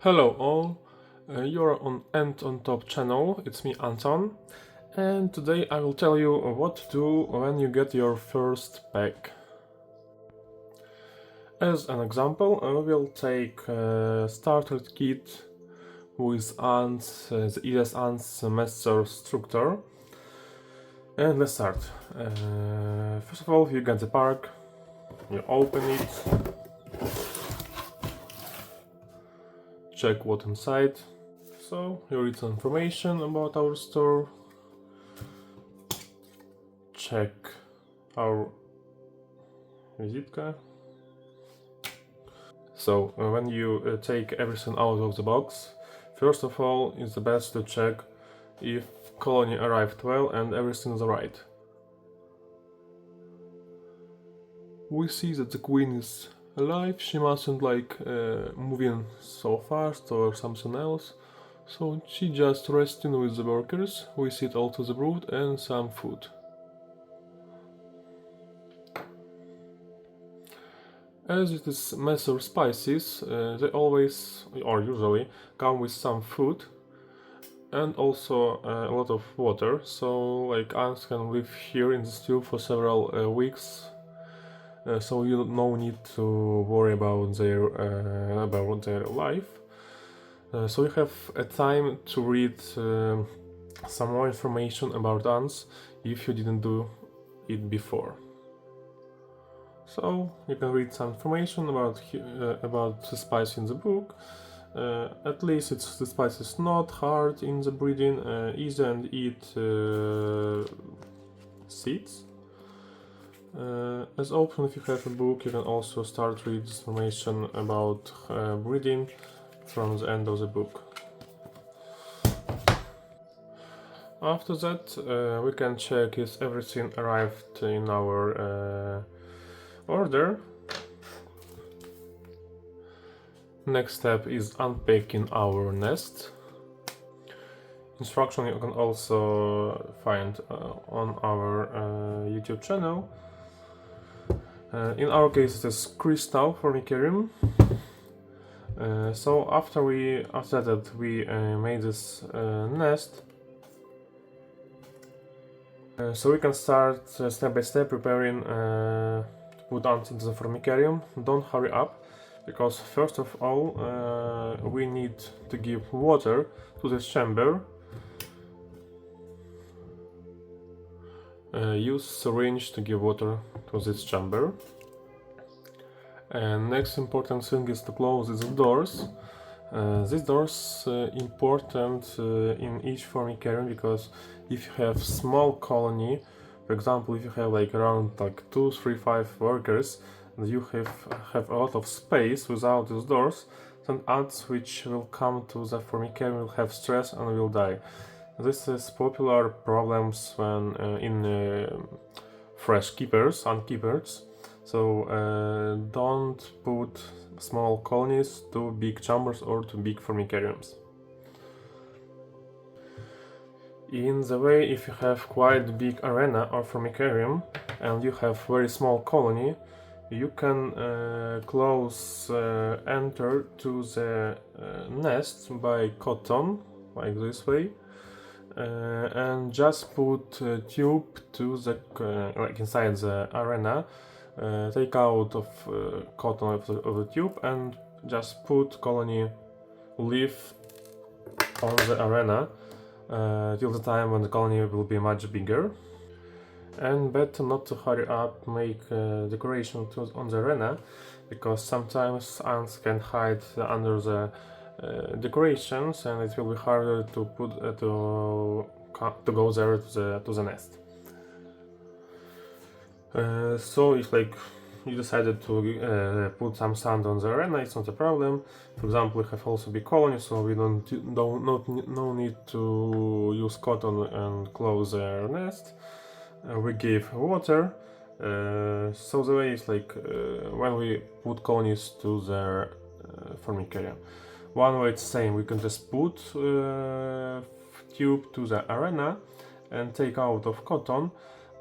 Hello all, you're on AntOnTop channel, it's me Anton, and today I will tell you what to do when you get your first pack. As an example, we'll take a starter kit with ants, the ES ants master structure, and let's start. First of all, you get the pack, you open it, check what's inside. So you read some information about our store, check our visitka. So when you take everything out of the box, first of all it's the best to check if colony arrived well and everything is alright. We see that the queen is alive, she mustn't moving so fast or something else. So she just resting with the workers, we sit all to the brood and some food. As it is master species, they always, or usually, come with some food and also a lot of water, so like ants can live here in the stew for several weeks, so you no need to worry about their life. So you have a time to read some more information about ants if you didn't do it before. So you can read some information about the spice in the book. At least the spice is not hard in the breeding, easy and eat seeds. As often if you have a book, you can also start read information about breeding from the end of the book. After that, we can check if everything arrived in our order. Next step is unpacking our nest. Instruction you can also find on our YouTube channel. In our case it is crystal Formicarium. So after that we made this nest, so we can start step by step preparing to put ants into the Formicarium. Don't hurry up, because first of all we need to give water to this chamber. Use syringe to give water to this chamber. And next important thing is to close these doors. These doors important in each Formicarium, because if you have small colony, for example, if you have like around 2, 3, 5 workers, and you have a lot of space without these doors, then ants which will come to the Formicarium will have stress and will die. This is popular problems when in fresh keepers, ant keepers. So don't put small colonies to big chambers or to big Formicariums. In the way, if you have quite big arena or Formicarium and you have very small colony, you can close enter to the nest by cotton, like this way, and just put a tube to the like inside the arena. Take out of cotton of the tube and just put colony leaf on the arena till the time when the colony will be much bigger. And better not to hurry up, make decoration on the arena, because sometimes ants can hide under the decorations and it will be harder to put to go there to the nest. So if like you decided to put some sand on the arena, it's not a problem. For example, we have also big colonies, so we no need to use cotton and close their nest. We give water. So the way is like when we put colonies to their Formicarium. One way it's same, we can just put tube to the arena and take out of cotton,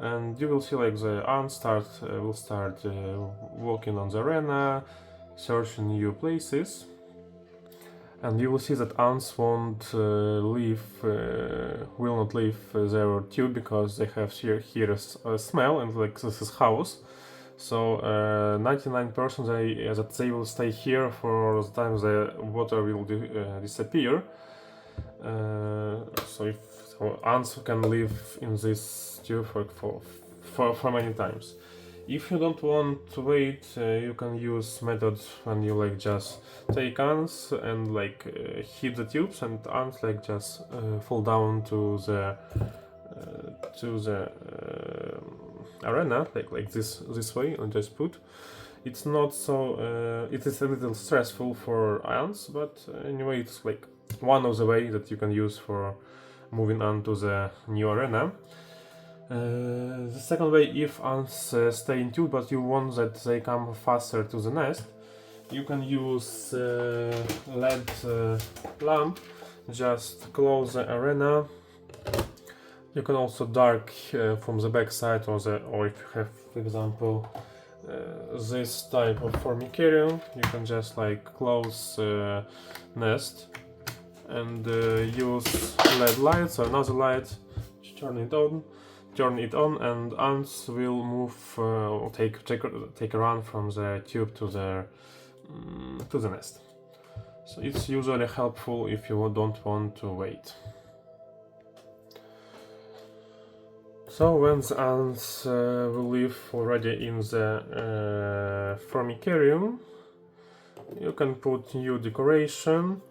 and you will see like the ants will start walking on the arena, searching new places. and you will see that ants won't leave, will not leave their tube because they have here a smell, and like this is house. So 99% that they will stay here for the time the water will disappear. So if ants can live in this tube for many times. If you don't want to wait, you can use methods when you like just take ants and like hit the tubes, and ants like just fall down to the arena like this way, and just put. It's not so. It is a little stressful for ants, but anyway, it's like one of the way that you can use for moving on to the new arena. The second way, if ants stay in tube but you want that they come faster to the nest, you can use LED lamp, just close the arena. You can also dark from the back side, or if you have, for example, this type of Formicarium, you can just like close nest and use LED lights or another light, turn it on, and ants will move, take a run from the tube to the nest. So it's usually helpful if you don't want to wait. So when the ants will live already in the Formicarium, you can put new decoration.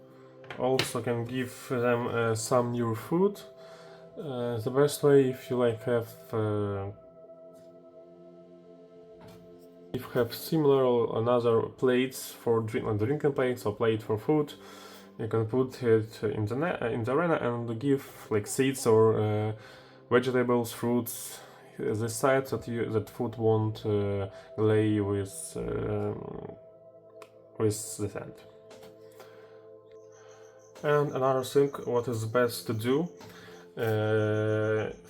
Also can give them some new food. The best way, if you like have similar or another plates for drinking plates or plate for food, you can put it in the arena and give like seeds or vegetables, fruits, the side that food won't lay with the sand. And another thing, what is best to do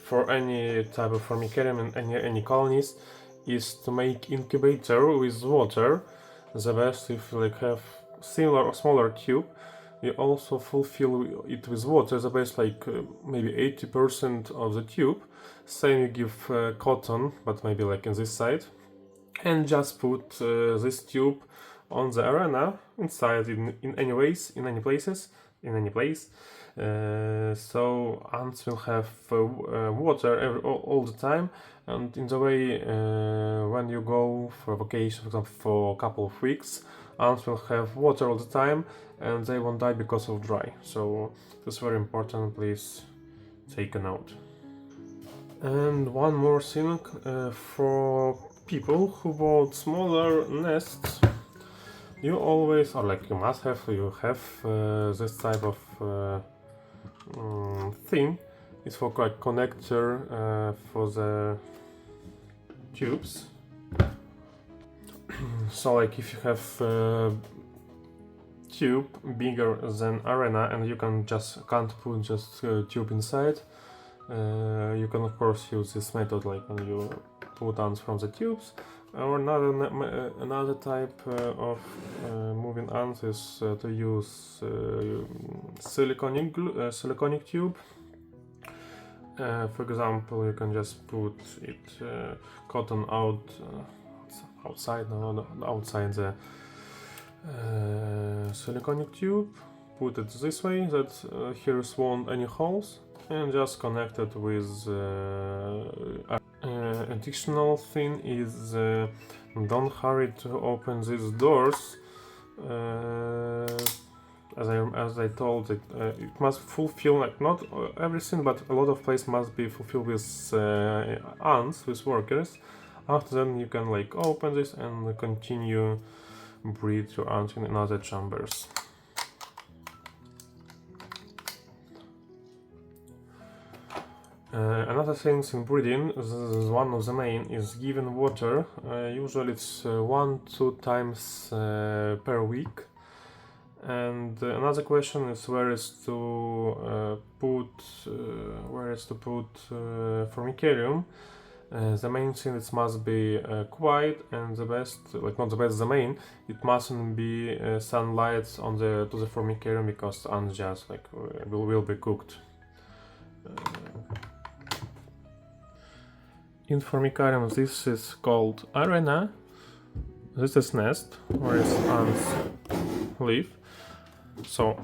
for any type of Formicarium and any colonies, is to make incubator with water. The best if you like have similar or smaller tube, you also fulfill it with water. The best like maybe 80% of the tube. Same you give cotton, but maybe like in this side, and just put this tube on the arena inside in any ways, in any place. So ants will have water all the time, and in the way when you go for vacation, for example, for a couple of weeks, ants will have water all the time and they won't die because of dry. So this is very important, please take a note. And one more thing, for people who bought smaller nests, you always, or like you must have, this type of thing. It's for like connector for the tubes. So like if you have tube bigger than arena and you can't put just tube inside, you can of course use this method like when you put ants from the tubes. Or another type of moving ants is to use siliconic tube. For example, you can just put it cotton outside the siliconic tube. Put it this way that here won't any holes, and just connect it with additional thing is don't hurry to open these doors. As I told, it must fulfill like not everything, but a lot of place must be fulfilled with ants, with workers. After then you can like open this and continue breed your ants in other chambers. Another thing in breeding, this is one of the main, is giving water. Usually it's 1-2 times per week. And another question is where to put Formicarium. The main thing it must be quiet, and the best, like not the best, the main, it mustn't be sunlight on the to the Formicarium, because ants just like will be cooked. In Formicarium this is called arena. This is nest where ants live. So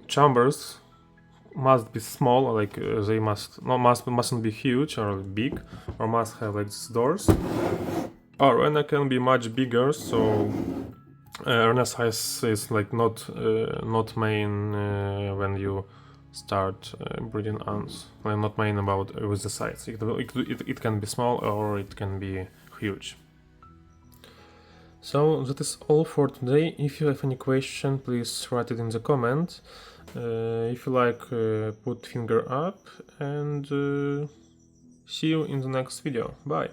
chambers must be small, like they mustn't be huge or big, or must have like these doors. Arena can be much bigger, so arena size is like not main when you start breeding ants. Well, not main about with the size. It can be small or it can be huge. So that is all for today. If you have any question, please write it in the comment. If you like, put finger up, and see you in the next video. Bye!